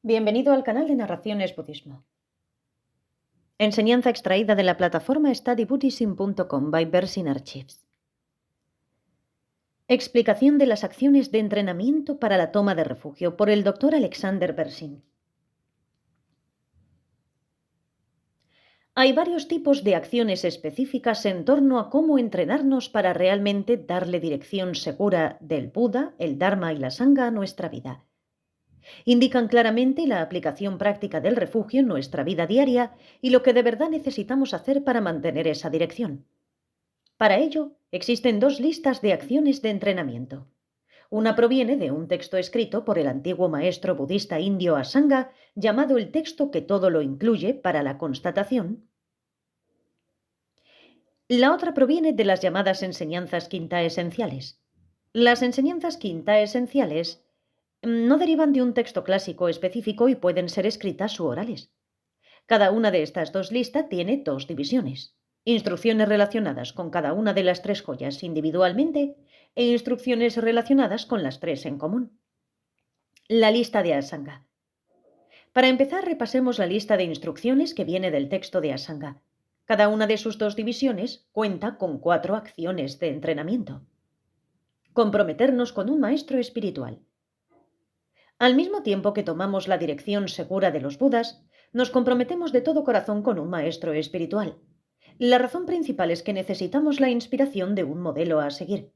Bienvenido al canal de Narraciones Budismo. Enseñanza extraída de la plataforma studybuddhism.com by Bersin Archives. Explicación de las acciones de entrenamiento para la toma de refugio por el Dr. Alexander Bersin. Hay varios tipos de acciones específicas en torno a cómo entrenarnos para realmente darle dirección segura del Buda, el Dharma y la Sangha a nuestra vida. Indican claramente la aplicación práctica del refugio en nuestra vida diaria y lo que de verdad necesitamos hacer para mantener esa dirección. Para ello, existen dos listas de acciones de entrenamiento. Una proviene de un texto escrito por el antiguo maestro budista indio Asanga, llamado el texto que todo lo incluye para la constatación. La otra proviene de las llamadas enseñanzas quinta esenciales. Las enseñanzas quinta esenciales no derivan de un texto clásico específico y pueden ser escritas u orales. Cada una de estas dos listas tiene dos divisiones: instrucciones relacionadas con cada una de las tres joyas individualmente e instrucciones relacionadas con las tres en común. La lista de Asanga. Para empezar, repasemos la lista de instrucciones que viene del texto de Asanga. Cada una de sus dos divisiones cuenta con 4 acciones de entrenamiento. Comprometernos con un maestro espiritual. Al mismo tiempo que tomamos la dirección segura de los Budas, nos comprometemos de todo corazón con un maestro espiritual. La razón principal es que necesitamos la inspiración de un modelo a seguir.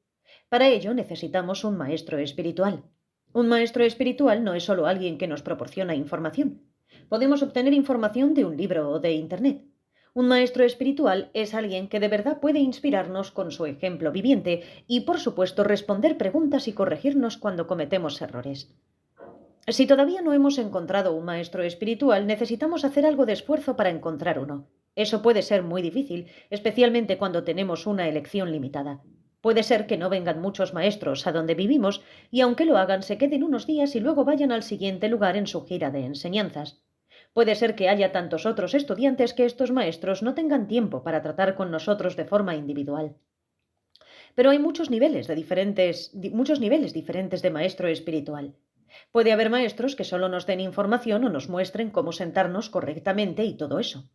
Para ello necesitamos un maestro espiritual. Un maestro espiritual no es solo alguien que nos proporciona información. Podemos obtener información de un libro o de Internet. Un maestro espiritual es alguien que de verdad puede inspirarnos con su ejemplo viviente y, por supuesto, responder preguntas y corregirnos cuando cometemos errores. Si todavía no hemos encontrado un maestro espiritual, necesitamos hacer algo de esfuerzo para encontrar uno. Eso puede ser muy difícil, especialmente cuando tenemos una elección limitada. Puede ser que no vengan muchos maestros a donde vivimos y aunque lo hagan se queden unos días y luego vayan al siguiente lugar en su gira de enseñanzas. Puede ser que haya tantos otros estudiantes que estos maestros no tengan tiempo para tratar con nosotros de forma individual. Pero hay muchos niveles diferentes de maestro espiritual. Puede haber maestros que solo nos den información o nos muestren cómo sentarnos correctamente y todo eso.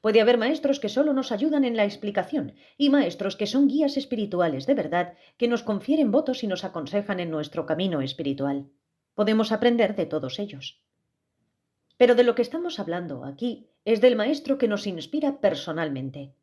Puede haber maestros que solo nos ayudan en la explicación y maestros que son guías espirituales de verdad que nos confieren votos y nos aconsejan en nuestro camino espiritual. Podemos aprender de todos ellos. Pero de lo que estamos hablando aquí es del maestro que nos inspira personalmente.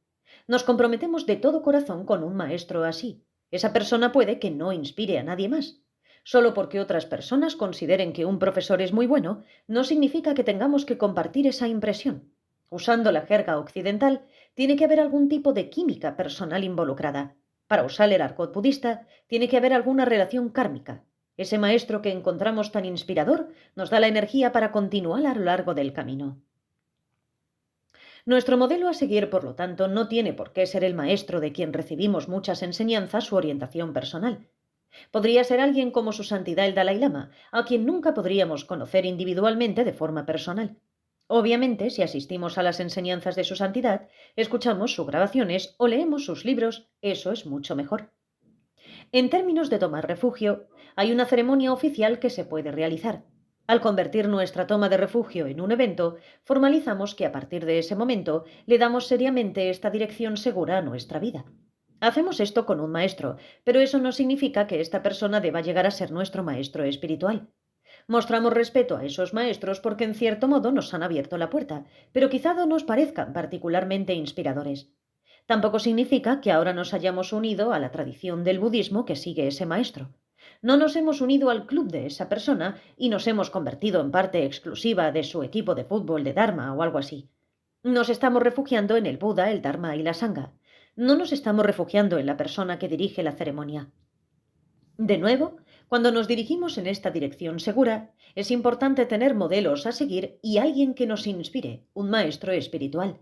Nos comprometemos de todo corazón con un maestro así. Esa persona puede que no inspire a nadie más. Solo porque otras personas consideren que un profesor es muy bueno, no significa que tengamos que compartir esa impresión. Usando la jerga occidental, tiene que haber algún tipo de química personal involucrada. Para usar el argot budista, tiene que haber alguna relación kármica. Ese maestro que encontramos tan inspirador nos da la energía para continuar a lo largo del camino. Nuestro modelo a seguir, por lo tanto, no tiene por qué ser el maestro de quien recibimos muchas enseñanzas u orientación personal. Podría ser alguien como su santidad el Dalai Lama, a quien nunca podríamos conocer individualmente de forma personal. Obviamente, si asistimos a las enseñanzas de su santidad, escuchamos sus grabaciones o leemos sus libros, eso es mucho mejor. En términos de tomar refugio, hay una ceremonia oficial que se puede realizar. Al convertir nuestra toma de refugio en un evento, formalizamos que a partir de ese momento le damos seriamente esta dirección segura a nuestra vida. Hacemos esto con un maestro, pero eso no significa que esta persona deba llegar a ser nuestro maestro espiritual. Mostramos respeto a esos maestros porque en cierto modo nos han abierto la puerta, pero quizá no nos parezcan particularmente inspiradores. Tampoco significa que ahora nos hayamos unido a la tradición del budismo que sigue ese maestro. No nos hemos unido al club de esa persona y nos hemos convertido en parte exclusiva de su equipo de fútbol de Dharma o algo así. Nos estamos refugiando en el Buda, el Dharma y la Sangha. No nos estamos refugiando en la persona que dirige la ceremonia. De nuevo, cuando nos dirigimos en esta dirección segura, es importante tener modelos a seguir y alguien que nos inspire, un maestro espiritual.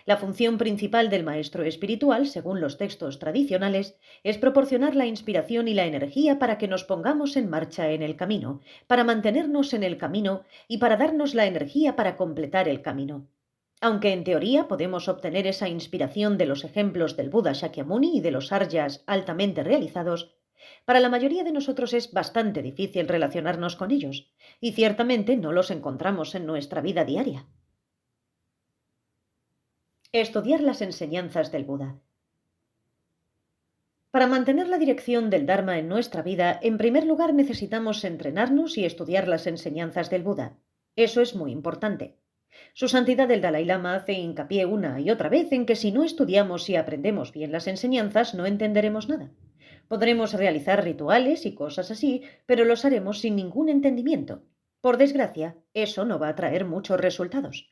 La función principal del maestro espiritual, según los textos tradicionales, es proporcionar la inspiración y la energía para que nos pongamos en marcha en el camino, para mantenernos en el camino y para darnos la energía para completar el camino. Aunque en teoría podemos obtener esa inspiración de los ejemplos del Buda Shakyamuni y de los aryas altamente realizados, Para la mayoría de nosotros es bastante difícil relacionarnos con ellos, y ciertamente no los encontramos en nuestra vida diaria. Estudiar las enseñanzas del Buda. Para mantener la dirección del Dharma en nuestra vida, en primer lugar necesitamos entrenarnos y estudiar las enseñanzas del Buda. Eso es muy importante. Su Santidad el Dalai Lama hace hincapié una y otra vez en que si no estudiamos y aprendemos bien las enseñanzas, no entenderemos nada. Podremos realizar rituales y cosas así, pero los haremos sin ningún entendimiento. Por desgracia, eso no va a traer muchos resultados.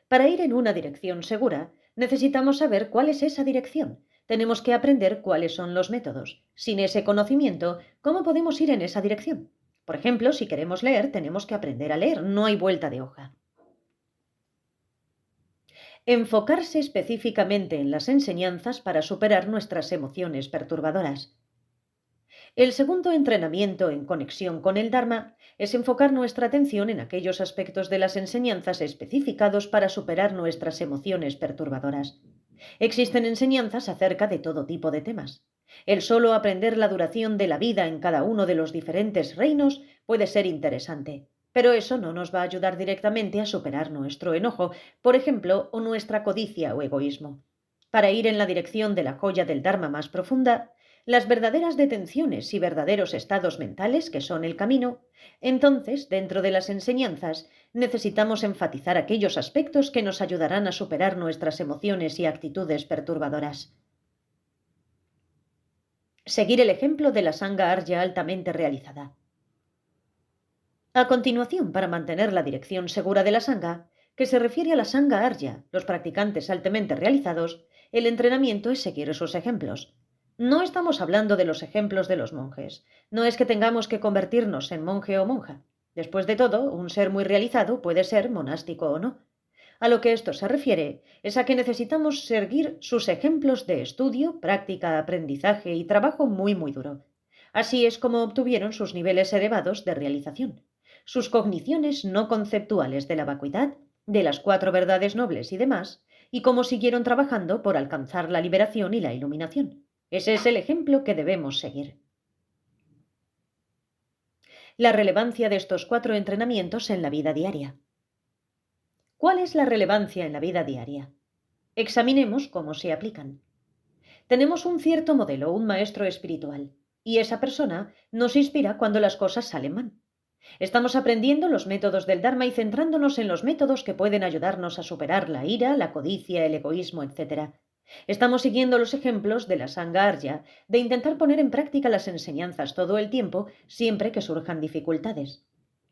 Para ir en una dirección segura, necesitamos saber cuál es esa dirección. Tenemos que aprender cuáles son los métodos. Sin ese conocimiento, ¿cómo podemos ir en esa dirección? Por ejemplo, si queremos leer, tenemos que aprender a leer, no hay vuelta de hoja. Enfocarse específicamente en las enseñanzas para superar nuestras emociones perturbadoras. El segundo entrenamiento en conexión con el Dharma es enfocar nuestra atención en aquellos aspectos de las enseñanzas especificados para superar nuestras emociones perturbadoras. Existen enseñanzas acerca de todo tipo de temas. El solo aprender la duración de la vida en cada uno de los diferentes reinos puede ser interesante, pero eso no nos va a ayudar directamente a superar nuestro enojo, por ejemplo, o nuestra codicia o egoísmo. Para ir en la dirección de la joya del Dharma más profunda, las verdaderas detenciones y verdaderos estados mentales, que son el camino, entonces, dentro de las enseñanzas, necesitamos enfatizar aquellos aspectos que nos ayudarán a superar nuestras emociones y actitudes perturbadoras. Seguir el ejemplo de la Sangha Arya altamente realizada. A continuación, para mantener la dirección segura de la Sangha, que se refiere a la Sangha Arya, los practicantes altamente realizados, el entrenamiento es seguir sus ejemplos. No estamos hablando de los ejemplos de los monjes. No es que tengamos que convertirnos en monje o monja. Después de todo, un ser muy realizado puede ser monástico o no. A lo que esto se refiere es a que necesitamos seguir sus ejemplos de estudio, práctica, aprendizaje y trabajo muy duro. Así es como obtuvieron sus niveles elevados de realización. Sus cogniciones no conceptuales de la vacuidad, de las 4 verdades nobles y demás, y cómo siguieron trabajando por alcanzar la liberación y la iluminación. Ese es el ejemplo que debemos seguir. La relevancia de estos 4 entrenamientos en la vida diaria. ¿Cuál es la relevancia en la vida diaria? Examinemos cómo se aplican. Tenemos un cierto modelo, un maestro espiritual, y esa persona nos inspira cuando las cosas salen mal. Estamos aprendiendo los métodos del Dharma y centrándonos en los métodos que pueden ayudarnos a superar la ira, la codicia, el egoísmo, etc. Estamos siguiendo los ejemplos de la Sangha Arya de intentar poner en práctica las enseñanzas todo el tiempo, siempre que surjan dificultades.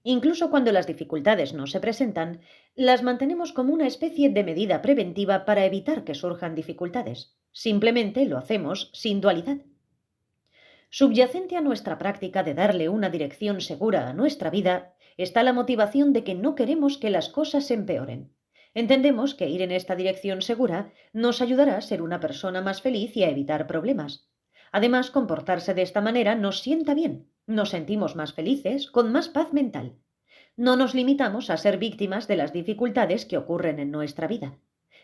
Incluso cuando las dificultades no se presentan, las mantenemos como una especie de medida preventiva para evitar que surjan dificultades. Simplemente lo hacemos sin dualidad. Subyacente a nuestra práctica de darle una dirección segura a nuestra vida está la motivación de que no queremos que las cosas empeoren. Entendemos que ir en esta dirección segura nos ayudará a ser una persona más feliz y a evitar problemas. Además, comportarse de esta manera nos sienta bien, nos sentimos más felices, con más paz mental. No nos limitamos a ser víctimas de las dificultades que ocurren en nuestra vida.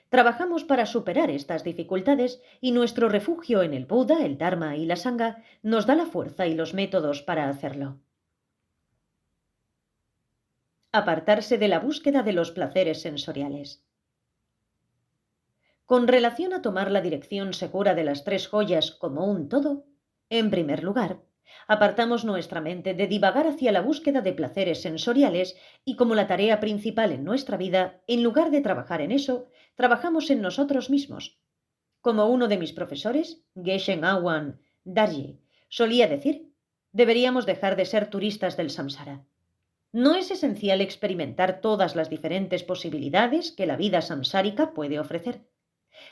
Trabajamos para superar estas dificultades y nuestro refugio en el Buda, el Dharma y la Sangha nos da la fuerza y los métodos para hacerlo. Apartarse de la búsqueda de los placeres sensoriales. Con relación a tomar la dirección segura de las 3 joyas como un todo, en primer lugar, apartamos nuestra mente de divagar hacia la búsqueda de placeres sensoriales y como la tarea principal en nuestra vida, en lugar de trabajar en eso, trabajamos en nosotros mismos. Como uno de mis profesores, Geshen Awan Darye, solía decir, deberíamos dejar de ser turistas del samsara. No es esencial experimentar todas las diferentes posibilidades que la vida samsárica puede ofrecer.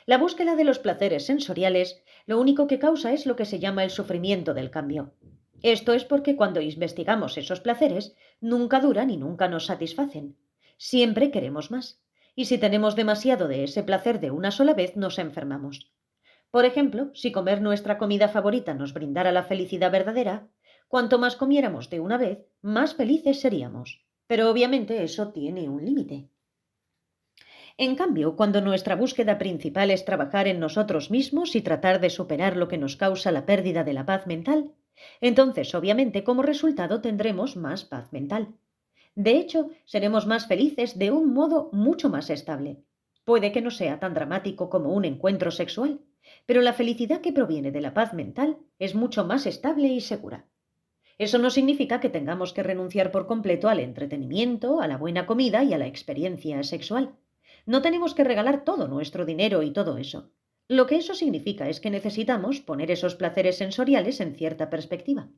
La búsqueda de los placeres sensoriales lo único que causa es lo que se llama el sufrimiento del cambio. Esto es porque cuando investigamos esos placeres, nunca duran y nunca nos satisfacen. Siempre queremos más. Y si tenemos demasiado de ese placer de una sola vez, nos enfermamos. Por ejemplo, si comer nuestra comida favorita nos brindara la felicidad verdadera, cuanto más comiéramos de una vez, más felices seríamos. Pero obviamente eso tiene un límite. En cambio, cuando nuestra búsqueda principal es trabajar en nosotros mismos y tratar de superar lo que nos causa la pérdida de la paz mental, Entonces, obviamente, como resultado tendremos más paz mental. De hecho, seremos más felices de un modo mucho más estable. Puede que no sea tan dramático como un encuentro sexual, pero la felicidad que proviene de la paz mental es mucho más estable y segura. Eso no significa que tengamos que renunciar por completo al entretenimiento, a la buena comida y a la experiencia sexual. No tenemos que regalar todo nuestro dinero y todo eso. Lo que eso significa es que necesitamos poner esos placeres sensoriales en cierta perspectiva.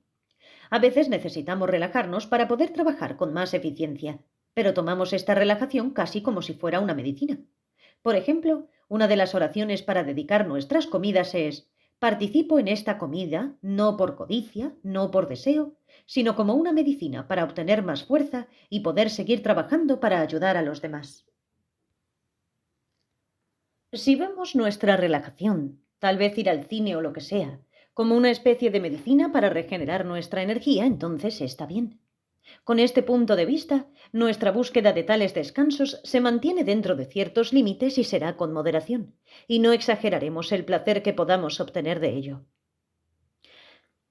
A veces necesitamos relajarnos para poder trabajar con más eficiencia, pero tomamos esta relajación casi como si fuera una medicina. Por ejemplo, una de las oraciones para dedicar nuestras comidas es: participo en esta comida no por codicia, no por deseo, sino como una medicina para obtener más fuerza y poder seguir trabajando para ayudar a los demás. Si vemos nuestra relajación, tal vez ir al cine o lo que sea, como una especie de medicina para regenerar nuestra energía, entonces está bien. Con este punto de vista, nuestra búsqueda de tales descansos se mantiene dentro de ciertos límites y será con moderación, y no exageraremos el placer que podamos obtener de ello.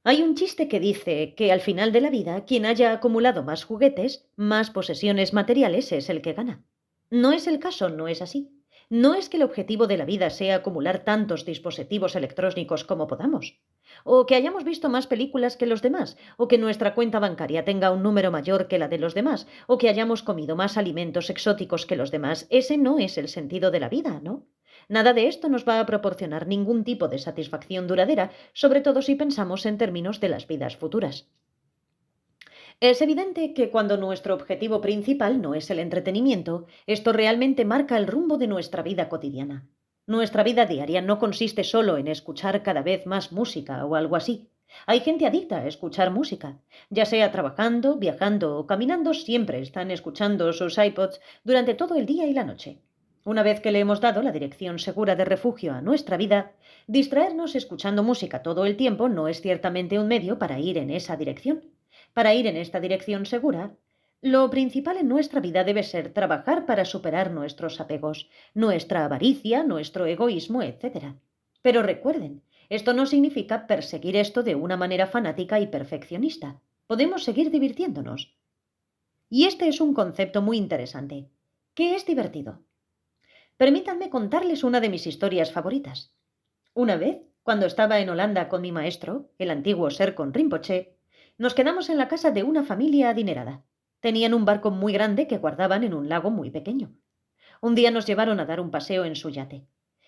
Hay un chiste que dice que al final de la vida, quien haya acumulado más juguetes, más posesiones materiales es el que gana. No es el caso, no es así. No es que el objetivo de la vida sea acumular tantos dispositivos electrónicos como podamos, o que hayamos visto más películas que los demás, o que nuestra cuenta bancaria tenga un número mayor que la de los demás, o que hayamos comido más alimentos exóticos que los demás. Ese no es el sentido de la vida, ¿no? Nada de esto nos va a proporcionar ningún tipo de satisfacción duradera, sobre todo si pensamos en términos de las vidas futuras. Es evidente que cuando nuestro objetivo principal no es el entretenimiento, esto realmente marca el rumbo de nuestra vida cotidiana. Nuestra vida diaria no consiste solo en escuchar cada vez más música o algo así. Hay gente adicta a escuchar música. Ya sea trabajando, viajando o caminando, siempre están escuchando sus iPods durante todo el día y la noche. Una vez que le hemos dado la dirección segura de refugio a nuestra vida, distraernos escuchando música todo el tiempo no es ciertamente un medio para ir en esa dirección. Para ir en esta dirección segura, lo principal en nuestra vida debe ser trabajar para superar nuestros apegos, nuestra avaricia, nuestro egoísmo, etc. Pero recuerden, esto no significa perseguir esto de una manera fanática y perfeccionista. Podemos seguir divirtiéndonos. Y este es un concepto muy interesante. ¿Qué es divertido? Permítanme contarles una de mis historias favoritas. Una vez, cuando estaba en Holanda con mi maestro, el antiguo Serkon Rinpoche, nos quedamos en la casa de una familia adinerada. Tenían un barco muy grande que guardaban en un lago muy pequeño. Un día nos llevaron a dar un paseo en su yate.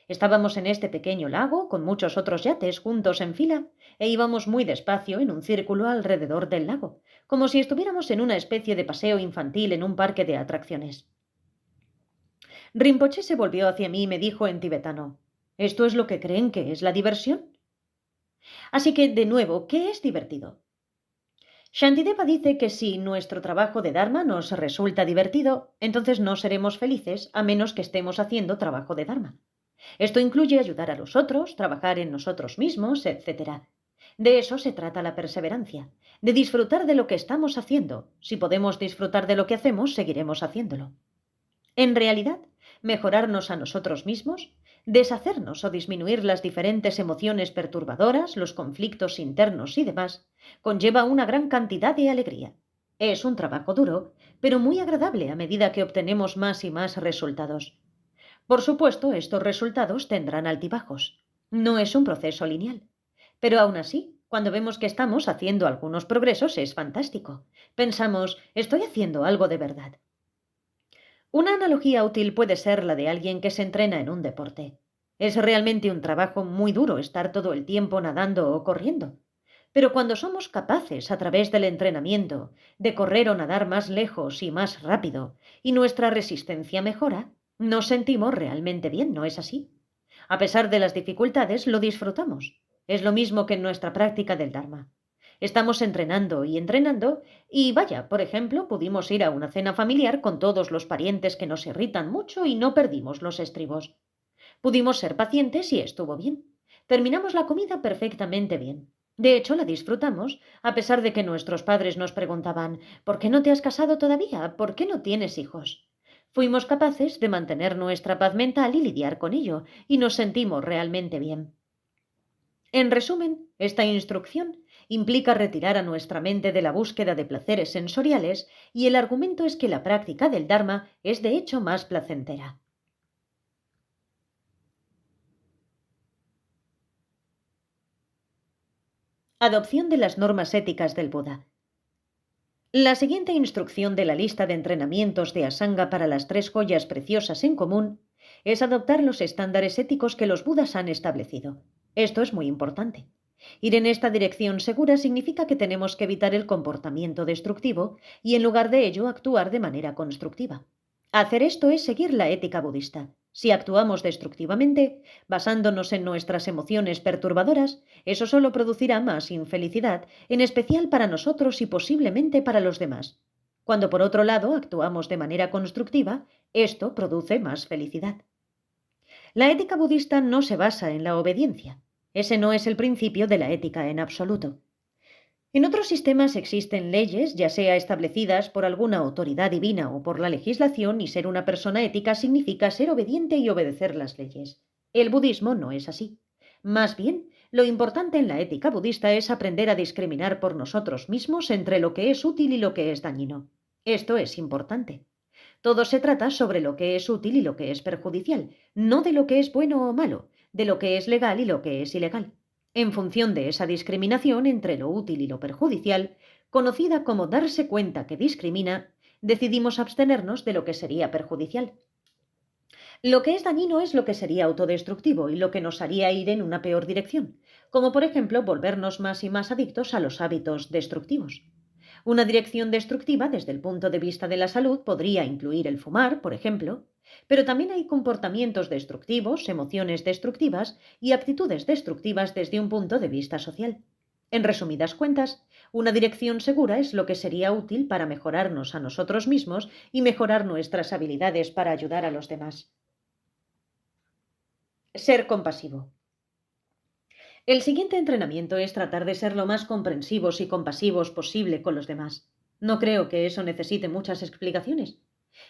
Estábamos en este pequeño lago con muchos otros yates juntos en fila e íbamos muy despacio en un círculo alrededor del lago, como si estuviéramos en una especie de paseo infantil en un parque de atracciones. Rinpoche se volvió hacia mí y me dijo en tibetano: ¿esto es lo que creen que es la diversión? Así que, de nuevo, ¿qué es divertido? Shantideva dice que si nuestro trabajo de Dharma nos resulta divertido, entonces no seremos felices a menos que estemos haciendo trabajo de Dharma. Esto incluye ayudar a los otros, trabajar en nosotros mismos, etc. De eso se trata la perseverancia, de disfrutar de lo que estamos haciendo. Si podemos disfrutar de lo que hacemos, seguiremos haciéndolo. En realidad, mejorarnos a nosotros mismos, deshacernos o disminuir las diferentes emociones perturbadoras, los conflictos internos y demás, conlleva una gran cantidad de alegría. Es un trabajo duro, pero muy agradable a medida que obtenemos más y más resultados. Por supuesto, estos resultados tendrán altibajos. No es un proceso lineal. Pero aún así, cuando vemos que estamos haciendo algunos progresos, es fantástico. Pensamos: estoy haciendo algo de verdad. Una analogía útil puede ser la de alguien que se entrena en un deporte. Es realmente un trabajo muy duro estar todo el tiempo nadando o corriendo. Pero cuando somos capaces, a través del entrenamiento, de correr o nadar más lejos y más rápido, y nuestra resistencia mejora, nos sentimos realmente bien, ¿no es así? A pesar de las dificultades, lo disfrutamos. Es lo mismo que en nuestra práctica del Dharma. Estamos entrenando y entrenando y vaya, por ejemplo, pudimos ir a una cena familiar con todos los parientes que nos irritan mucho y no perdimos los estribos. Pudimos ser pacientes y estuvo bien. Terminamos la comida perfectamente bien. De hecho, la disfrutamos, a pesar de que nuestros padres nos preguntaban: ¿por qué no te has casado todavía? ¿Por qué no tienes hijos? Fuimos capaces de mantener nuestra paz mental y lidiar con ello, y nos sentimos realmente bien. En resumen, esta instrucción Implica retirar a nuestra mente de la búsqueda de placeres sensoriales y el argumento es que la práctica del Dharma es de hecho más placentera. Adopción de las normas éticas del Buda. La siguiente instrucción de la lista de entrenamientos de Asanga para las tres joyas preciosas en común es adoptar los estándares éticos que los Budas han establecido. Esto es muy importante. Ir en esta dirección segura significa que tenemos que evitar el comportamiento destructivo y en lugar de ello actuar de manera constructiva. Hacer esto es seguir la ética budista. Si actuamos destructivamente, basándonos en nuestras emociones perturbadoras, eso solo producirá más infelicidad, en especial para nosotros y posiblemente para los demás. Cuando por otro lado actuamos de manera constructiva, esto produce más felicidad. La ética budista no se basa en la obediencia. Ese no es el principio de la ética en absoluto. En otros sistemas existen leyes, ya sea establecidas por alguna autoridad divina o por la legislación, y ser una persona ética significa ser obediente y obedecer las leyes. El budismo no es así. Más bien, lo importante en la ética budista es aprender a discriminar por nosotros mismos entre lo que es útil y lo que es dañino. Esto es importante. Todo se trata sobre lo que es útil y lo que es perjudicial, no de lo que es bueno o malo, de lo que es legal y lo que es ilegal. En función de esa discriminación entre lo útil y lo perjudicial, conocida como darse cuenta que discrimina, decidimos abstenernos de lo que sería perjudicial. Lo que es dañino es lo que sería autodestructivo y lo que nos haría ir en una peor dirección, como por ejemplo volvernos más y más adictos a los hábitos destructivos. Una dirección destructiva desde el punto de vista de la salud podría incluir el fumar, por ejemplo, pero también hay comportamientos destructivos, emociones destructivas y actitudes destructivas desde un punto de vista social. En resumidas cuentas, una dirección segura es lo que sería útil para mejorarnos a nosotros mismos y mejorar nuestras habilidades para ayudar a los demás. Ser compasivo. El siguiente entrenamiento es tratar de ser lo más comprensivos y compasivos posible con los demás. No creo que eso necesite muchas explicaciones.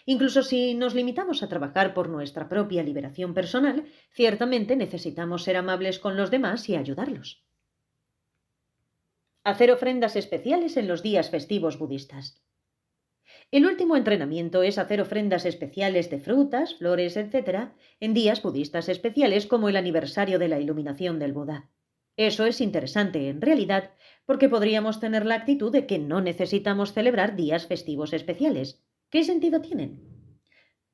Incluso si nos limitamos a trabajar por nuestra propia liberación personal, ciertamente necesitamos ser amables con los demás y ayudarlos. Hacer ofrendas especiales en los días festivos budistas. El último entrenamiento es hacer ofrendas especiales de frutas, flores, etc., en días budistas especiales como el aniversario de la iluminación del Buda. Eso es interesante, en realidad, porque podríamos tener la actitud de que no necesitamos celebrar días festivos especiales. ¿Qué sentido tienen?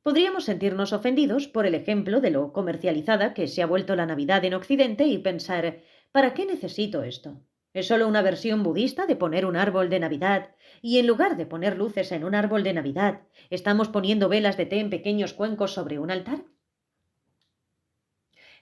Podríamos sentirnos ofendidos por el ejemplo de lo comercializada que se ha vuelto la Navidad en Occidente y pensar, ¿para qué necesito esto? ¿Es solo una versión budista de poner un árbol de Navidad? Y en lugar de poner luces en un árbol de Navidad, ¿estamos poniendo velas de té en pequeños cuencos sobre un altar?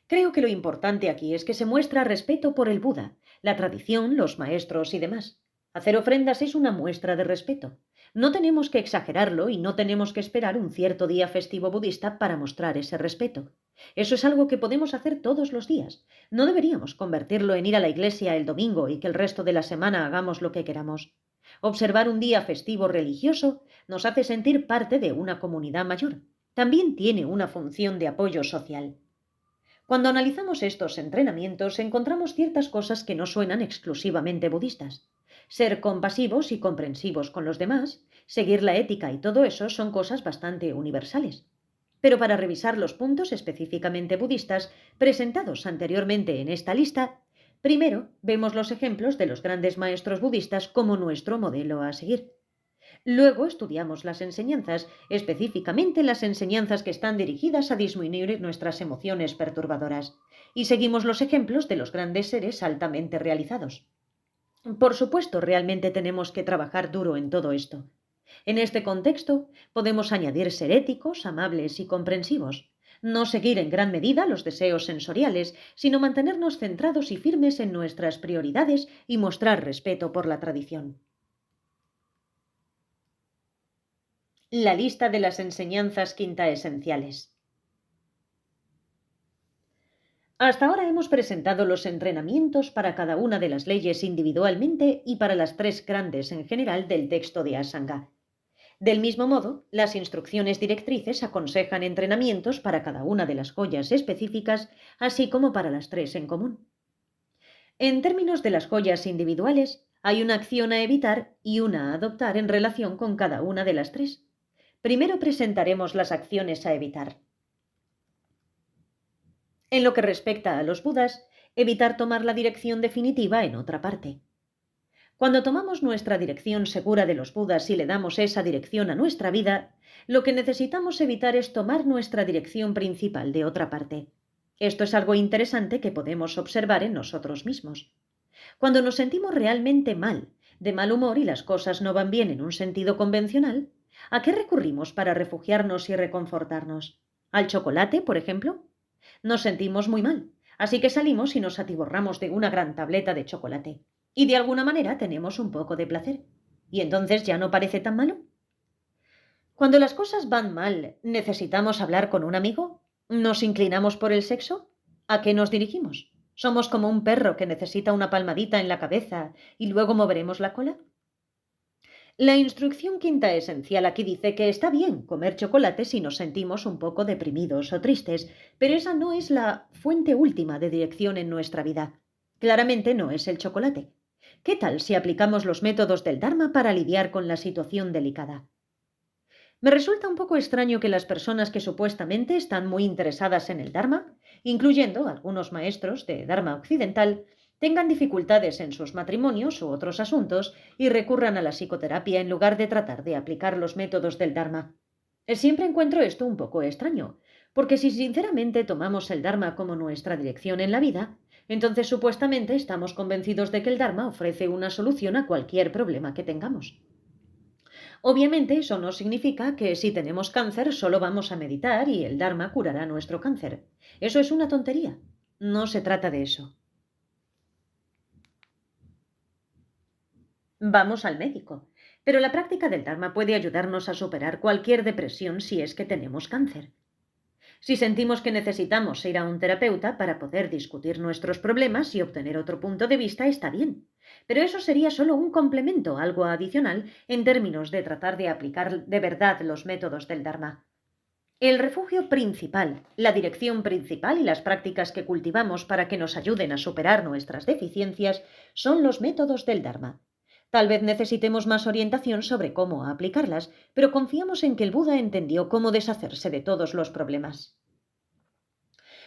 Creo que lo importante aquí es que se muestra respeto por el Buda, la tradición, los maestros y demás. Hacer ofrendas es una muestra de respeto. No tenemos que exagerarlo y no tenemos que esperar un cierto día festivo budista para mostrar ese respeto. Eso es algo que podemos hacer todos los días. No deberíamos convertirlo en ir a la iglesia el domingo y que el resto de la semana hagamos lo que queramos. Observar un día festivo religioso nos hace sentir parte de una comunidad mayor. También tiene una función de apoyo social. Cuando analizamos estos entrenamientos, encontramos ciertas cosas que no suenan exclusivamente budistas. Ser compasivos y comprensivos con los demás, seguir la ética y todo eso son cosas bastante universales. Pero para revisar los puntos específicamente budistas presentados anteriormente en esta lista, primero vemos los ejemplos de los grandes maestros budistas como nuestro modelo a seguir. Luego estudiamos las enseñanzas, específicamente las enseñanzas que están dirigidas a disminuir nuestras emociones perturbadoras, y seguimos los ejemplos de los grandes seres altamente realizados. Por supuesto, realmente tenemos que trabajar duro en todo esto. En este contexto, podemos añadir ser éticos, amables y comprensivos. No seguir en gran medida los deseos sensoriales, sino mantenernos centrados y firmes en nuestras prioridades y mostrar respeto por la tradición. La lista de las enseñanzas quinta esenciales. Hasta ahora hemos presentado los entrenamientos para cada una de las leyes individualmente y para las tres grandes en general del texto de Asanga. Del mismo modo, las instrucciones directrices aconsejan entrenamientos para cada una de las joyas específicas, así como para las tres en común. En términos de las joyas individuales, hay una acción a evitar y una a adoptar en relación con cada una de las tres. Primero presentaremos las acciones a evitar. En lo que respecta a los Budas, evitar tomar la dirección definitiva en otra parte. Cuando tomamos nuestra dirección segura de los Budas y le damos esa dirección a nuestra vida, lo que necesitamos evitar es tomar nuestra dirección principal de otra parte. Esto es algo interesante que podemos observar en nosotros mismos. Cuando nos sentimos realmente mal, de mal humor y las cosas no van bien en un sentido convencional, ¿a qué recurrimos para refugiarnos y reconfortarnos? ¿Al chocolate, por ejemplo? Nos sentimos muy mal, así que salimos y nos atiborramos de una gran tableta de chocolate. Y de alguna manera tenemos un poco de placer. ¿Y entonces ya no parece tan malo? Cuando las cosas van mal, ¿necesitamos hablar con un amigo? ¿Nos inclinamos por el sexo? ¿A qué nos dirigimos? ¿Somos como un perro que necesita una palmadita en la cabeza y luego moveremos la cola? La instrucción quinta esencial aquí dice que está bien comer chocolate si nos sentimos un poco deprimidos o tristes, pero esa no es la fuente última de dirección en nuestra vida. Claramente no es el chocolate. ¿Qué tal si aplicamos los métodos del Dharma para lidiar con la situación delicada? Me resulta un poco extraño que las personas que supuestamente están muy interesadas en el Dharma, incluyendo algunos maestros de Dharma occidental, tengan dificultades en sus matrimonios u otros asuntos y recurran a la psicoterapia en lugar de tratar de aplicar los métodos del Dharma. Siempre encuentro esto un poco extraño, porque si sinceramente tomamos el Dharma como nuestra dirección en la vida, entonces supuestamente estamos convencidos de que el Dharma ofrece una solución a cualquier problema que tengamos. Obviamente eso no significa que si tenemos cáncer solo vamos a meditar y el Dharma curará nuestro cáncer. Eso es una tontería. No se trata de eso. Vamos al médico. Pero la práctica del Dharma puede ayudarnos a superar cualquier depresión si es que tenemos cáncer. Si sentimos que necesitamos ir a un terapeuta para poder discutir nuestros problemas y obtener otro punto de vista, está bien. Pero eso sería solo un complemento, algo adicional, en términos de tratar de aplicar de verdad los métodos del Dharma. El refugio principal, la dirección principal y las prácticas que cultivamos para que nos ayuden a superar nuestras deficiencias son los métodos del Dharma. Tal vez necesitemos más orientación sobre cómo aplicarlas, pero confiamos en que el Buda entendió cómo deshacerse de todos los problemas.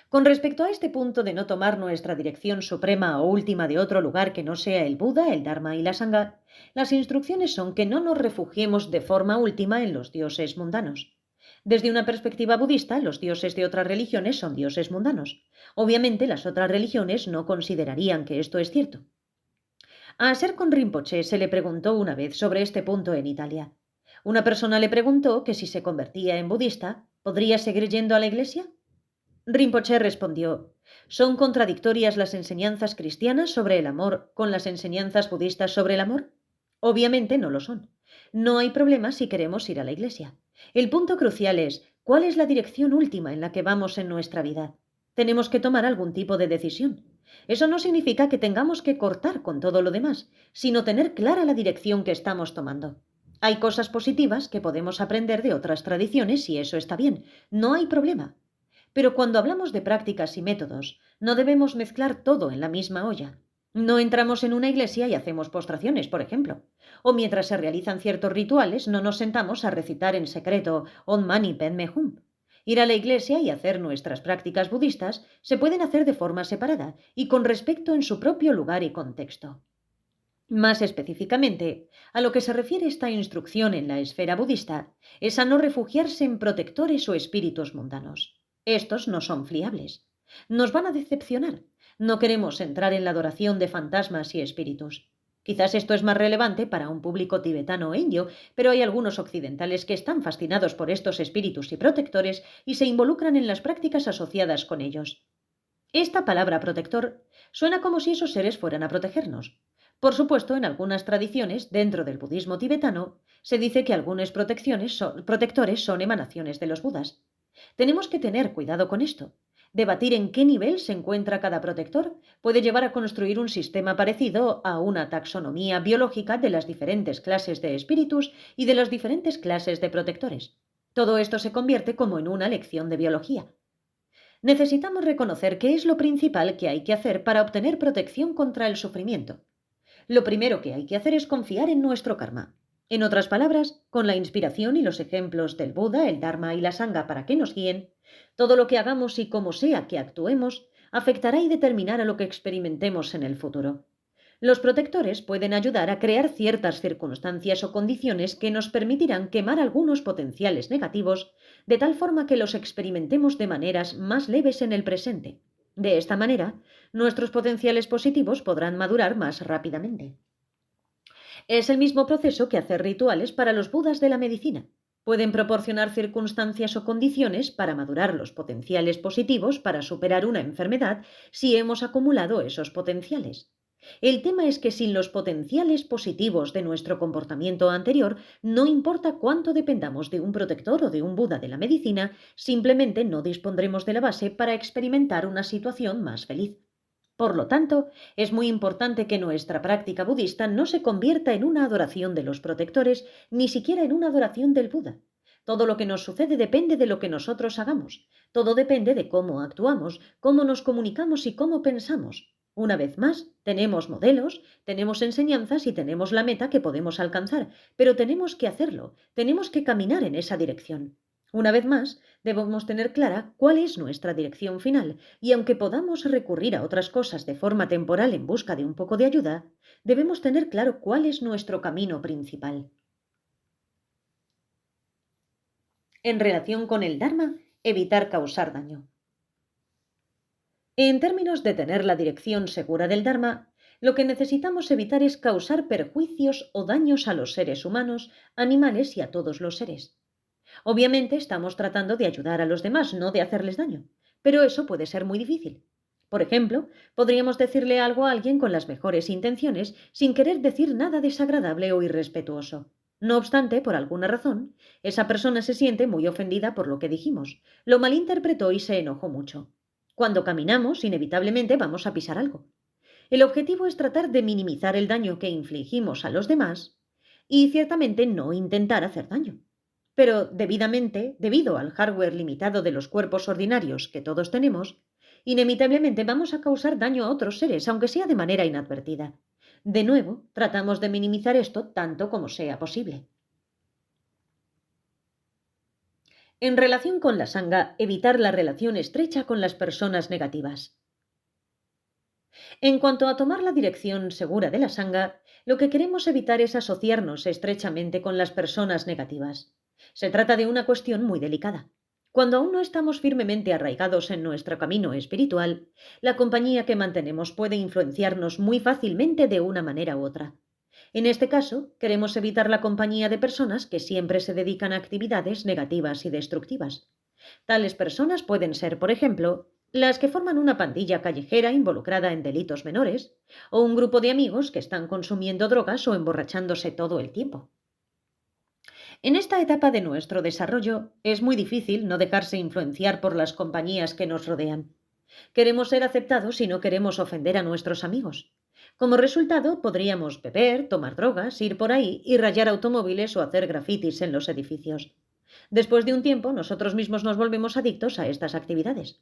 Con respecto a este punto de no tomar nuestra dirección suprema o última de otro lugar que no sea el Buda, el Dharma y la Sangha, las instrucciones son que no nos refugiemos de forma última en los dioses mundanos. Desde una perspectiva budista, los dioses de otras religiones son dioses mundanos. Obviamente, las otras religiones no considerarían que esto es cierto. A Serkon Rinpoche se le preguntó una vez sobre este punto en Italia. Una persona le preguntó que si se convertía en budista, ¿podría seguir yendo a la iglesia? Rinpoche respondió: ¿son contradictorias las enseñanzas cristianas sobre el amor con las enseñanzas budistas sobre el amor? Obviamente no lo son. No hay problema si queremos ir a la iglesia. El punto crucial es: ¿cuál es la dirección última en la que vamos en nuestra vida? Tenemos que tomar algún tipo de decisión. Eso no significa que tengamos que cortar con todo lo demás, sino tener clara la dirección que estamos tomando. Hay cosas positivas que podemos aprender de otras tradiciones y eso está bien. No hay problema. Pero cuando hablamos de prácticas y métodos, no debemos mezclar todo en la misma olla. No entramos en una iglesia y hacemos postraciones, por ejemplo. O mientras se realizan ciertos rituales, no nos sentamos a recitar en secreto Om Mani Padme Hum. Ir a la iglesia y hacer nuestras prácticas budistas se pueden hacer de forma separada y con respecto en su propio lugar y contexto. Más específicamente, a lo que se refiere esta instrucción en la esfera budista, es a no refugiarse en protectores o espíritus mundanos. Estos no son fiables. Nos van a decepcionar. No queremos entrar en la adoración de fantasmas y espíritus. Quizás esto es más relevante para un público tibetano o indio, pero hay algunos occidentales que están fascinados por estos espíritus y protectores y se involucran en las prácticas asociadas con ellos. Esta palabra protector suena como si esos seres fueran a protegernos. Por supuesto, en algunas tradiciones, dentro del budismo tibetano, se dice que algunos protectores son emanaciones de los Budas. Tenemos que tener cuidado con esto. Debatir en qué nivel se encuentra cada protector puede llevar a construir un sistema parecido a una taxonomía biológica de las diferentes clases de espíritus y de las diferentes clases de protectores. Todo esto se convierte como en una lección de biología. Necesitamos reconocer qué es lo principal que hay que hacer para obtener protección contra el sufrimiento. Lo primero que hay que hacer es confiar en nuestro karma. En otras palabras, con la inspiración y los ejemplos del Buda, el Dharma y la Sangha para que nos guíen, todo lo que hagamos y como sea que actuemos, afectará y determinará lo que experimentemos en el futuro. Los protectores pueden ayudar a crear ciertas circunstancias o condiciones que nos permitirán quemar algunos potenciales negativos, de tal forma que los experimentemos de maneras más leves en el presente. De esta manera, nuestros potenciales positivos podrán madurar más rápidamente. Es el mismo proceso que hacer rituales para los budas de la medicina. Pueden proporcionar circunstancias o condiciones para madurar los potenciales positivos para superar una enfermedad si hemos acumulado esos potenciales. El tema es que sin los potenciales positivos de nuestro comportamiento anterior, no importa cuánto dependamos de un protector o de un Buda de la medicina, simplemente no dispondremos de la base para experimentar una situación más feliz. Por lo tanto, es muy importante que nuestra práctica budista no se convierta en una adoración de los protectores, ni siquiera en una adoración del Buda. Todo lo que nos sucede depende de lo que nosotros hagamos. Todo depende de cómo actuamos, cómo nos comunicamos y cómo pensamos. Una vez más, tenemos modelos, tenemos enseñanzas y tenemos la meta que podemos alcanzar, pero tenemos que hacerlo, tenemos que caminar en esa dirección. Una vez más, debemos tener clara cuál es nuestra dirección final, y aunque podamos recurrir a otras cosas de forma temporal en busca de un poco de ayuda, debemos tener claro cuál es nuestro camino principal. En relación con el Dharma, evitar causar daño. En términos de tener la dirección segura del Dharma, lo que necesitamos evitar es causar perjuicios o daños a los seres humanos, animales y a todos los seres. Obviamente estamos tratando de ayudar a los demás, no de hacerles daño, pero eso puede ser muy difícil. Por ejemplo, podríamos decirle algo a alguien con las mejores intenciones sin querer decir nada desagradable o irrespetuoso. No obstante, por alguna razón, esa persona se siente muy ofendida por lo que dijimos, lo malinterpretó y se enojó mucho. Cuando caminamos, inevitablemente vamos a pisar algo. El objetivo es tratar de minimizar el daño que infligimos a los demás y ciertamente no intentar hacer daño. Pero debido al hardware limitado de los cuerpos ordinarios que todos tenemos, inevitablemente vamos a causar daño a otros seres, aunque sea de manera inadvertida. De nuevo, tratamos de minimizar esto tanto como sea posible. En relación con la sangha, evitar la relación estrecha con las personas negativas. En cuanto a tomar la dirección segura de la sangha, lo que queremos evitar es asociarnos estrechamente con las personas negativas. Se trata de una cuestión muy delicada. Cuando aún no estamos firmemente arraigados en nuestro camino espiritual, la compañía que mantenemos puede influenciarnos muy fácilmente de una manera u otra. En este caso, queremos evitar la compañía de personas que siempre se dedican a actividades negativas y destructivas. Tales personas pueden ser, por ejemplo, las que forman una pandilla callejera involucrada en delitos menores, o un grupo de amigos que están consumiendo drogas o emborrachándose todo el tiempo. En esta etapa de nuestro desarrollo es muy difícil no dejarse influenciar por las compañías que nos rodean. Queremos ser aceptados y no queremos ofender a nuestros amigos. Como resultado, podríamos beber, tomar drogas, ir por ahí y rayar automóviles o hacer grafitis en los edificios. Después de un tiempo, nosotros mismos nos volvemos adictos a estas actividades.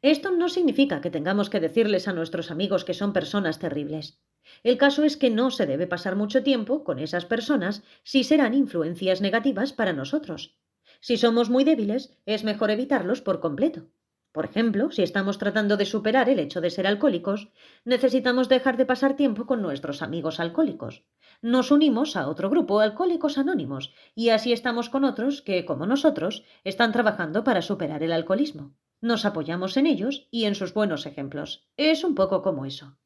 Esto no significa que tengamos que decirles a nuestros amigos que son personas terribles. El caso es que no se debe pasar mucho tiempo con esas personas si serán influencias negativas para nosotros. Si somos muy débiles, es mejor evitarlos por completo. Por ejemplo, si estamos tratando de superar el hecho de ser alcohólicos, necesitamos dejar de pasar tiempo con nuestros amigos alcohólicos. Nos unimos a otro grupo, Alcohólicos Anónimos, y así estamos con otros que, como nosotros, están trabajando para superar el alcoholismo. Nos apoyamos en ellos y en sus buenos ejemplos. Es un poco como eso.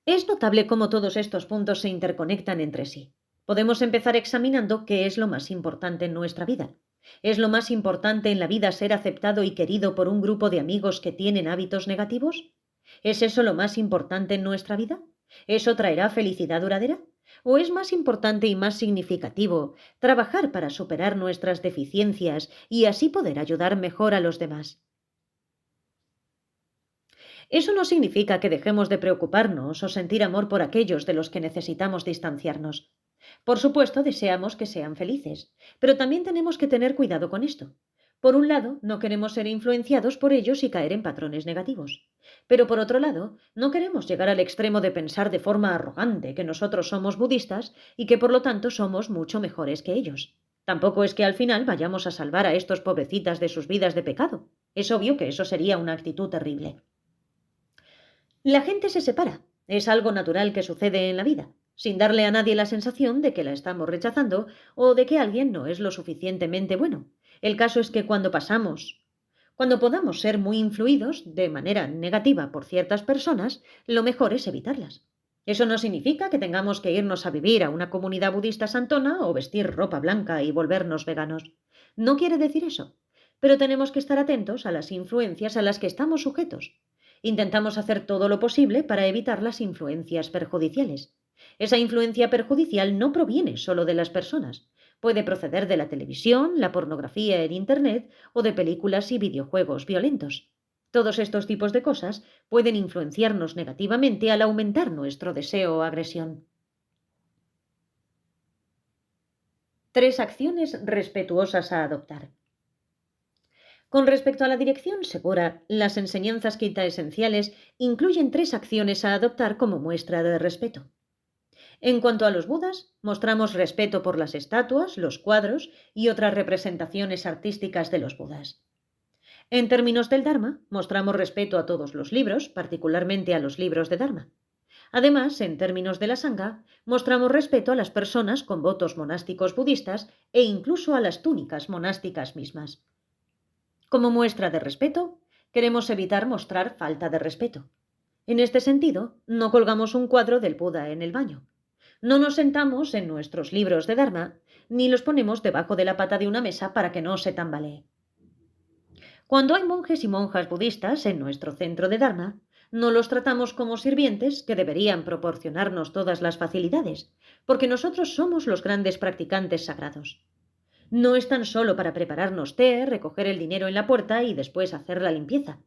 Es notable cómo todos estos puntos se interconectan entre sí. Podemos empezar examinando qué es lo más importante en nuestra vida. ¿Es lo más importante en la vida ser aceptado y querido por un grupo de amigos que tienen hábitos negativos? ¿Es eso lo más importante en nuestra vida? ¿Eso traerá felicidad duradera? ¿O es más importante y más significativo trabajar para superar nuestras deficiencias y así poder ayudar mejor a los demás? Eso no significa que dejemos de preocuparnos o sentir amor por aquellos de los que necesitamos distanciarnos. Por supuesto, deseamos que sean felices, pero también tenemos que tener cuidado con esto. Por un lado, no queremos ser influenciados por ellos y caer en patrones negativos. Pero por otro lado, no queremos llegar al extremo de pensar de forma arrogante que nosotros somos budistas y que por lo tanto somos mucho mejores que ellos. Tampoco es que al final vayamos a salvar a estos pobrecitas de sus vidas de pecado. Es obvio que eso sería una actitud terrible. La gente se separa. Es algo natural que sucede en la vida, sin darle a nadie la sensación de que la estamos rechazando o de que alguien no es lo suficientemente bueno. El caso es que cuando podamos ser muy influidos de manera negativa por ciertas personas, lo mejor es evitarlas. Eso no significa que tengamos que irnos a vivir a una comunidad budista santona o vestir ropa blanca y volvernos veganos. No quiere decir eso, pero tenemos que estar atentos a las influencias a las que estamos sujetos. Intentamos hacer todo lo posible para evitar las influencias perjudiciales. Esa influencia perjudicial no proviene solo de las personas. Puede proceder de la televisión, la pornografía en Internet o de películas y videojuegos violentos. Todos estos tipos de cosas pueden influenciarnos negativamente al aumentar nuestro deseo o agresión. 3 acciones respetuosas a adoptar. Con respecto a la dirección segura, las enseñanzas Gita esenciales incluyen 3 acciones a adoptar como muestra de respeto. En cuanto a los Budas, mostramos respeto por las estatuas, los cuadros y otras representaciones artísticas de los Budas. En términos del Dharma, mostramos respeto a todos los libros, particularmente a los libros de Dharma. Además, en términos de la Sangha, mostramos respeto a las personas con votos monásticos budistas e incluso a las túnicas monásticas mismas. Como muestra de respeto, queremos evitar mostrar falta de respeto. En este sentido, no colgamos un cuadro del Buda en el baño. No nos sentamos en nuestros libros de Dharma, ni los ponemos debajo de la pata de una mesa para que no se tambalee. Cuando hay monjes y monjas budistas en nuestro centro de Dharma, no los tratamos como sirvientes que deberían proporcionarnos todas las facilidades, porque nosotros somos los grandes practicantes sagrados. No es tan solo para prepararnos té, recoger el dinero en la puerta y después hacer la limpieza.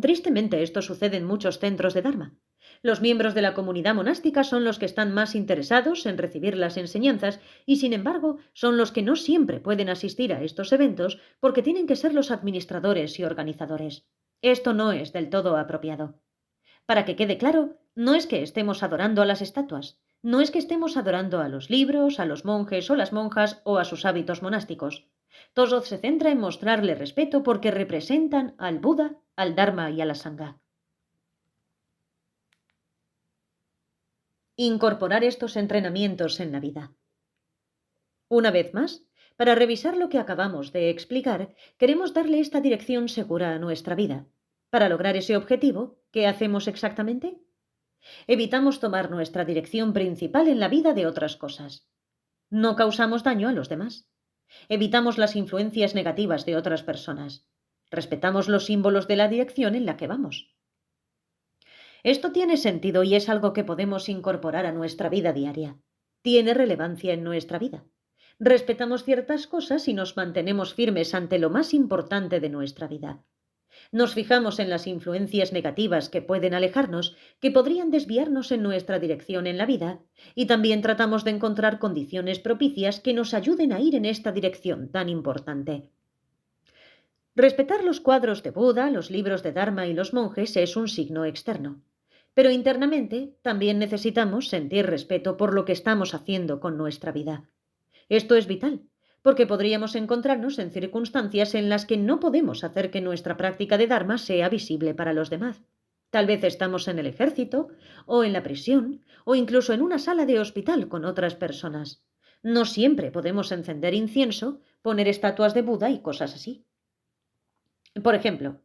Tristemente, esto sucede en muchos centros de Dharma. Los miembros de la comunidad monástica son los que están más interesados en recibir las enseñanzas y, sin embargo, son los que no siempre pueden asistir a estos eventos porque tienen que ser los administradores y organizadores. Esto no es del todo apropiado. Para que quede claro, no es que estemos adorando a las estatuas, no es que estemos adorando a los libros, a los monjes o las monjas o a sus hábitos monásticos. Todo se centra en mostrarle respeto porque representan al Buda, al Dharma y a la Sangha. Incorporar estos entrenamientos en la vida. Una vez más, para revisar lo que acabamos de explicar, queremos darle esta dirección segura a nuestra vida. Para lograr ese objetivo, ¿qué hacemos exactamente? Evitamos tomar nuestra dirección principal en la vida de otras cosas. No causamos daño a los demás. Evitamos las influencias negativas de otras personas. Respetamos los símbolos de la dirección en la que vamos. Esto tiene sentido y es algo que podemos incorporar a nuestra vida diaria. Tiene relevancia en nuestra vida. Respetamos ciertas cosas y nos mantenemos firmes ante lo más importante de nuestra vida. Nos fijamos en las influencias negativas que pueden alejarnos, que podrían desviarnos en nuestra dirección en la vida, y también tratamos de encontrar condiciones propicias que nos ayuden a ir en esta dirección tan importante. Respetar los cuadros de Buda, los libros de Dharma y los monjes es un signo externo. Pero internamente también necesitamos sentir respeto por lo que estamos haciendo con nuestra vida. Esto es vital, porque podríamos encontrarnos en circunstancias en las que no podemos hacer que nuestra práctica de Dharma sea visible para los demás. Tal vez estamos en el ejército, o en la prisión, o incluso en una sala de hospital con otras personas. No siempre podemos encender incienso, poner estatuas de Buda y cosas así. Por ejemplo,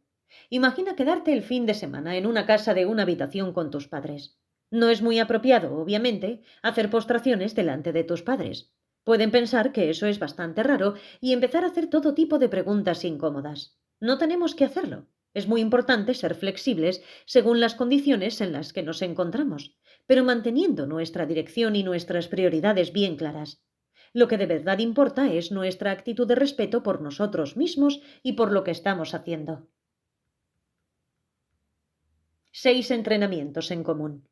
imagina quedarte el fin de semana en una casa de una habitación con tus padres. No es muy apropiado, obviamente, hacer postraciones delante de tus padres. Pueden pensar que eso es bastante raro y empezar a hacer todo tipo de preguntas incómodas. No tenemos que hacerlo. Es muy importante ser flexibles según las condiciones en las que nos encontramos, pero manteniendo nuestra dirección y nuestras prioridades bien claras. Lo que de verdad importa es nuestra actitud de respeto por nosotros mismos y por lo que estamos haciendo. 6 entrenamientos en común.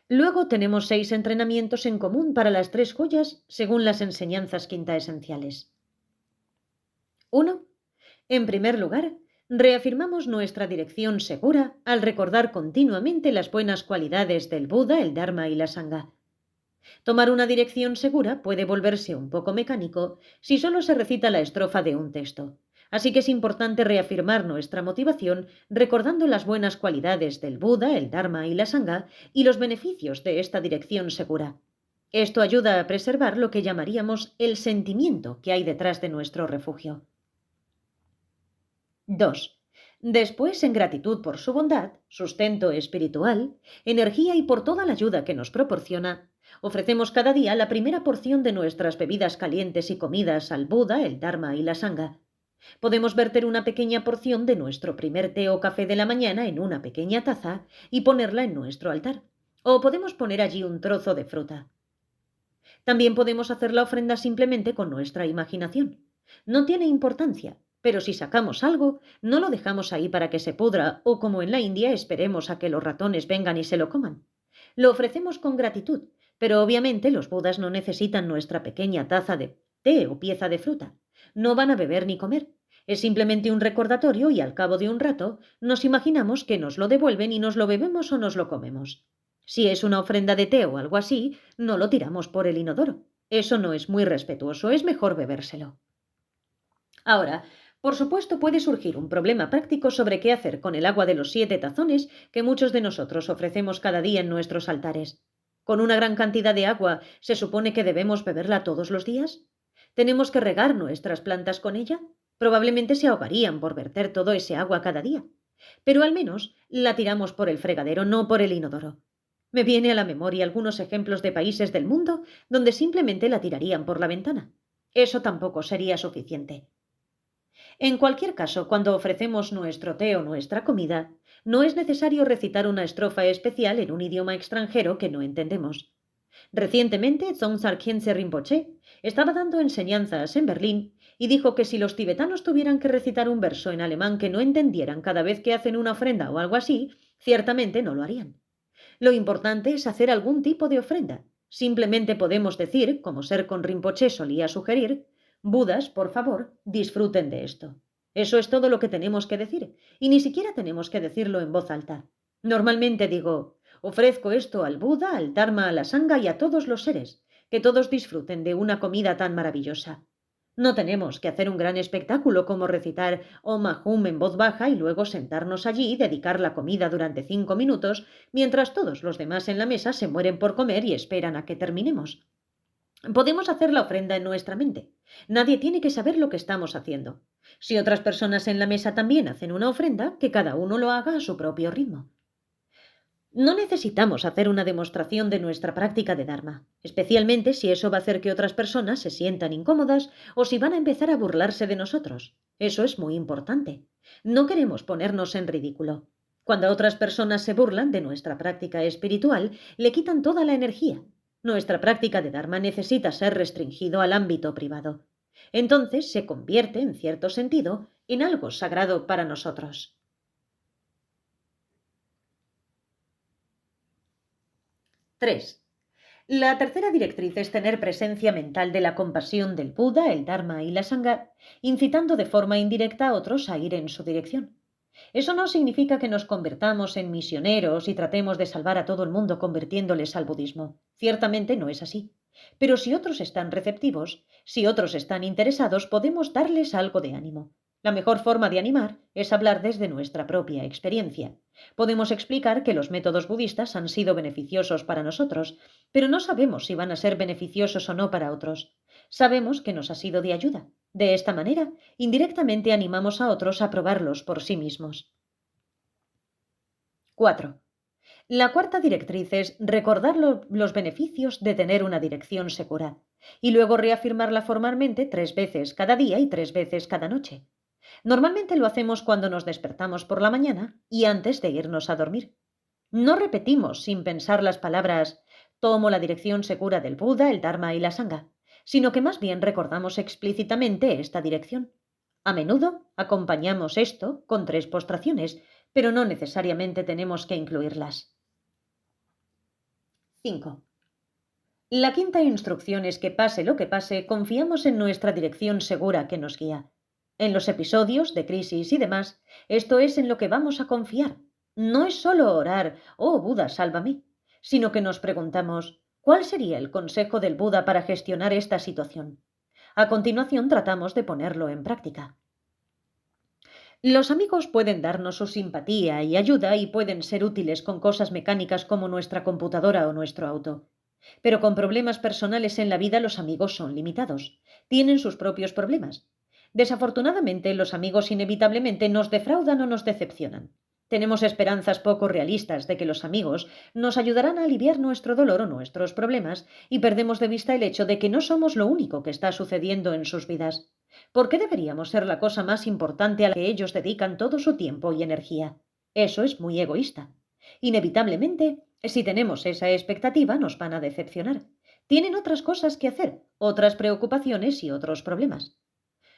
Luego tenemos 6 entrenamientos en común para las 3 joyas según las enseñanzas quinta esenciales. 1. En primer lugar, reafirmamos nuestra dirección segura al recordar continuamente las buenas cualidades del Buda, el Dharma y la Sangha. Tomar una dirección segura puede volverse un poco mecánico si solo se recita la estrofa de un texto. Así que es importante reafirmar nuestra motivación recordando las buenas cualidades del Buda, el Dharma y la Sangha y los beneficios de esta dirección segura. Esto ayuda a preservar lo que llamaríamos el sentimiento que hay detrás de nuestro refugio. 2. Después, en gratitud por su bondad, sustento espiritual, energía y por toda la ayuda que nos proporciona, ofrecemos cada día la primera porción de nuestras bebidas calientes y comidas al Buda, el Dharma y la Sangha. Podemos verter una pequeña porción de nuestro primer té o café de la mañana en una pequeña taza y ponerla en nuestro altar. O podemos poner allí un trozo de fruta. También podemos hacer la ofrenda simplemente con nuestra imaginación. No tiene importancia, pero si sacamos algo, no lo dejamos ahí para que se pudra o, como en la India, esperemos a que los ratones vengan y se lo coman. Lo ofrecemos con gratitud, pero obviamente los budas no necesitan nuestra pequeña taza de té o pieza de fruta. No van a beber ni comer. Es simplemente un recordatorio y al cabo de un rato nos imaginamos que nos lo devuelven y nos lo bebemos o nos lo comemos. Si es una ofrenda de té o algo así, no lo tiramos por el inodoro. Eso no es muy respetuoso, es mejor bebérselo. Ahora, por supuesto, puede surgir un problema práctico sobre qué hacer con el agua de los 7 tazones que muchos de nosotros ofrecemos cada día en nuestros altares. ¿Con una gran cantidad de agua se supone que debemos beberla todos los días? ¿Tenemos que regar nuestras plantas con ella? Probablemente se ahogarían por verter todo ese agua cada día. Pero al menos la tiramos por el fregadero, no por el inodoro. Me viene a la memoria algunos ejemplos de países del mundo donde simplemente la tirarían por la ventana. Eso tampoco sería suficiente. En cualquier caso, cuando ofrecemos nuestro té o nuestra comida, no es necesario recitar una estrofa especial en un idioma extranjero que no entendemos. Recientemente, Dzongzar Khyentse Rinpoche estaba dando enseñanzas en Berlín y dijo que si los tibetanos tuvieran que recitar un verso en alemán que no entendieran cada vez que hacen una ofrenda o algo así, ciertamente no lo harían. Lo importante es hacer algún tipo de ofrenda. Simplemente podemos decir, como Serkon Rinpoche solía sugerir, Budas, por favor, disfruten de esto. Eso es todo lo que tenemos que decir, y ni siquiera tenemos que decirlo en voz alta. Normalmente digo, ofrezco esto al Buda, al Dharma, a la Sangha y a todos los seres, que todos disfruten de una comida tan maravillosa. No tenemos que hacer un gran espectáculo como recitar Om Ahum en voz baja y luego sentarnos allí y dedicar la comida durante 5 minutos, mientras todos los demás en la mesa se mueren por comer y esperan a que terminemos. Podemos hacer la ofrenda en nuestra mente. Nadie tiene que saber lo que estamos haciendo. Si otras personas en la mesa también hacen una ofrenda, que cada uno lo haga a su propio ritmo. No necesitamos hacer una demostración de nuestra práctica de Dharma, especialmente si eso va a hacer que otras personas se sientan incómodas o si van a empezar a burlarse de nosotros. Eso es muy importante. No queremos ponernos en ridículo. Cuando otras personas se burlan de nuestra práctica espiritual, le quitan toda la energía. Nuestra práctica de Dharma necesita ser restringido al ámbito privado. Entonces se convierte, en cierto sentido, en algo sagrado para nosotros. 3. La tercera directriz es tener presencia mental de la compasión del Buda, el Dharma y la Sangha, incitando de forma indirecta a otros a ir en su dirección. Eso no significa que nos convertamos en misioneros y tratemos de salvar a todo el mundo convirtiéndoles al budismo. Ciertamente no es así. Pero si otros están receptivos, si otros están interesados, podemos darles algo de ánimo. La mejor forma de animar es hablar desde nuestra propia experiencia. Podemos explicar que los métodos budistas han sido beneficiosos para nosotros, pero no sabemos si van a ser beneficiosos o no para otros. Sabemos que nos ha sido de ayuda. De esta manera, indirectamente animamos a otros a probarlos por sí mismos. 4. La cuarta directriz es recordar los beneficios de tener una dirección segura y luego reafirmarla formalmente 3 veces cada día y 3 veces cada noche. Normalmente lo hacemos cuando nos despertamos por la mañana y antes de irnos a dormir. No repetimos sin pensar las palabras tomo la dirección segura del Buda, el Dharma y la Sangha, sino que más bien recordamos explícitamente esta dirección. A menudo acompañamos esto con 3 postraciones, pero no necesariamente tenemos que incluirlas. 5. La quinta instrucción es que pase lo que pase, confiamos en nuestra dirección segura que nos guía. En los episodios de crisis y demás, esto es en lo que vamos a confiar. No es solo orar, oh Buda, sálvame, sino que nos preguntamos, ¿cuál sería el consejo del Buda para gestionar esta situación? A continuación tratamos de ponerlo en práctica. Los amigos pueden darnos su simpatía y ayuda y pueden ser útiles con cosas mecánicas como nuestra computadora o nuestro auto. Pero con problemas personales en la vida los amigos son limitados. Tienen sus propios problemas. Desafortunadamente, los amigos inevitablemente nos defraudan o nos decepcionan. Tenemos esperanzas poco realistas de que los amigos nos ayudarán a aliviar nuestro dolor o nuestros problemas y perdemos de vista el hecho de que no somos lo único que está sucediendo en sus vidas. ¿Por qué deberíamos ser la cosa más importante a la que ellos dedican todo su tiempo y energía? Eso es muy egoísta. Inevitablemente, si tenemos esa expectativa, nos van a decepcionar. Tienen otras cosas que hacer, otras preocupaciones y otros problemas.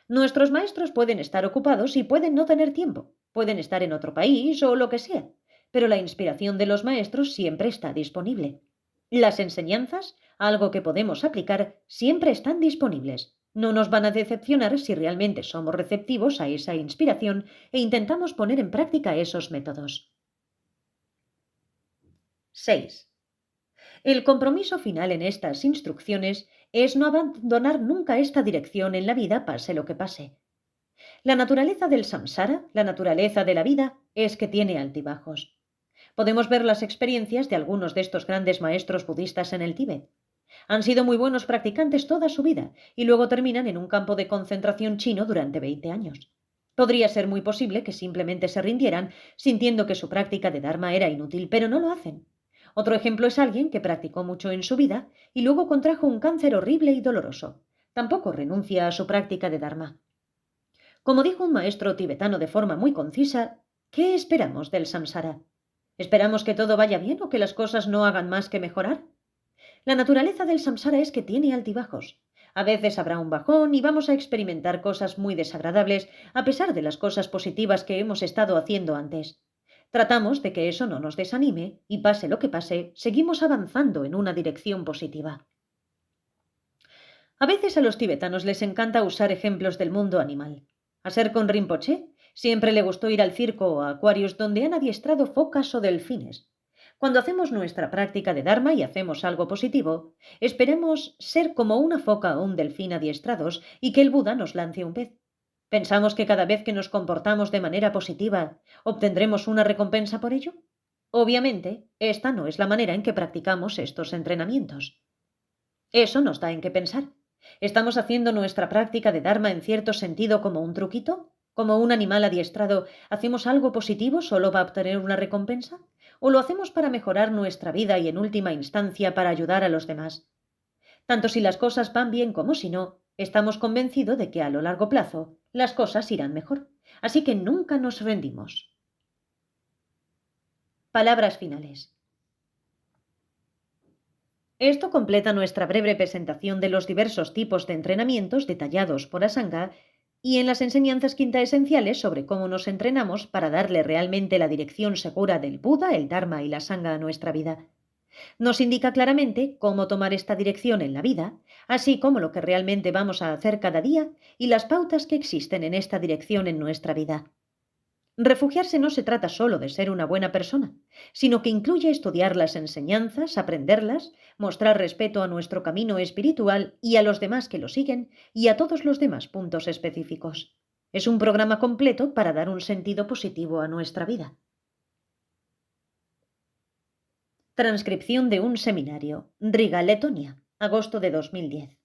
Nuestros maestros pueden estar ocupados y pueden no tener tiempo, pueden estar en otro país o lo que sea, pero la inspiración de los maestros siempre está disponible. Las enseñanzas, algo que podemos aplicar, siempre están disponibles. No nos van a decepcionar si realmente somos receptivos a esa inspiración e intentamos poner en práctica esos métodos. 6. El compromiso final en estas instrucciones es no abandonar nunca esta dirección en la vida, pase lo que pase. La naturaleza del samsara, la naturaleza de la vida, es que tiene altibajos. Podemos ver las experiencias de algunos de estos grandes maestros budistas en el Tíbet. Han sido muy buenos practicantes toda su vida y luego terminan en un campo de concentración chino durante 20 años. Podría ser muy posible que simplemente se rindieran sintiendo que su práctica de Dharma era inútil, pero no lo hacen. Otro ejemplo es alguien que practicó mucho en su vida y luego contrajo un cáncer horrible y doloroso. Tampoco renuncia a su práctica de Dharma. Como dijo un maestro tibetano de forma muy concisa, ¿qué esperamos del samsara? ¿Esperamos que todo vaya bien o que las cosas no hagan más que mejorar? La naturaleza del samsara es que tiene altibajos. A veces habrá un bajón y vamos a experimentar cosas muy desagradables a pesar de las cosas positivas que hemos estado haciendo antes. Tratamos de que eso no nos desanime y pase lo que pase, seguimos avanzando en una dirección positiva. A veces a los tibetanos les encanta usar ejemplos del mundo animal. A Serkon Rinpoche siempre le gustó ir al circo o a acuarios donde han adiestrado focas o delfines. Cuando hacemos nuestra práctica de Dharma y hacemos algo positivo, esperemos ser como una foca o un delfín adiestrados y que el Buda nos lance un pez. ¿Pensamos que cada vez que nos comportamos de manera positiva obtendremos una recompensa por ello? Obviamente, esta no es la manera en que practicamos estos entrenamientos. Eso nos da en qué pensar. ¿Estamos haciendo nuestra práctica de Dharma en cierto sentido como un truquito? ¿Como un animal adiestrado, hacemos algo positivo solo para obtener una recompensa? ¿O lo hacemos para mejorar nuestra vida y en última instancia para ayudar a los demás? Tanto si las cosas van bien como si no, estamos convencidos de que a lo largo plazo las cosas irán mejor. Así que nunca nos rendimos. Palabras finales. Esto completa nuestra breve presentación de los diversos tipos de entrenamientos detallados por Asanga y en las enseñanzas quinta esenciales sobre cómo nos entrenamos para darle realmente la dirección segura del Buda, el Dharma y la Sangha a nuestra vida. Nos indica claramente cómo tomar esta dirección en la vida, así como lo que realmente vamos a hacer cada día y las pautas que existen en esta dirección en nuestra vida. Refugiarse no se trata solo de ser una buena persona, sino que incluye estudiar las enseñanzas, aprenderlas, mostrar respeto a nuestro camino espiritual y a los demás que lo siguen y a todos los demás puntos específicos. Es un programa completo para dar un sentido positivo a nuestra vida. Transcripción de un seminario. Riga, Letonia, agosto de 2010.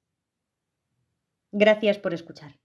Gracias por escuchar.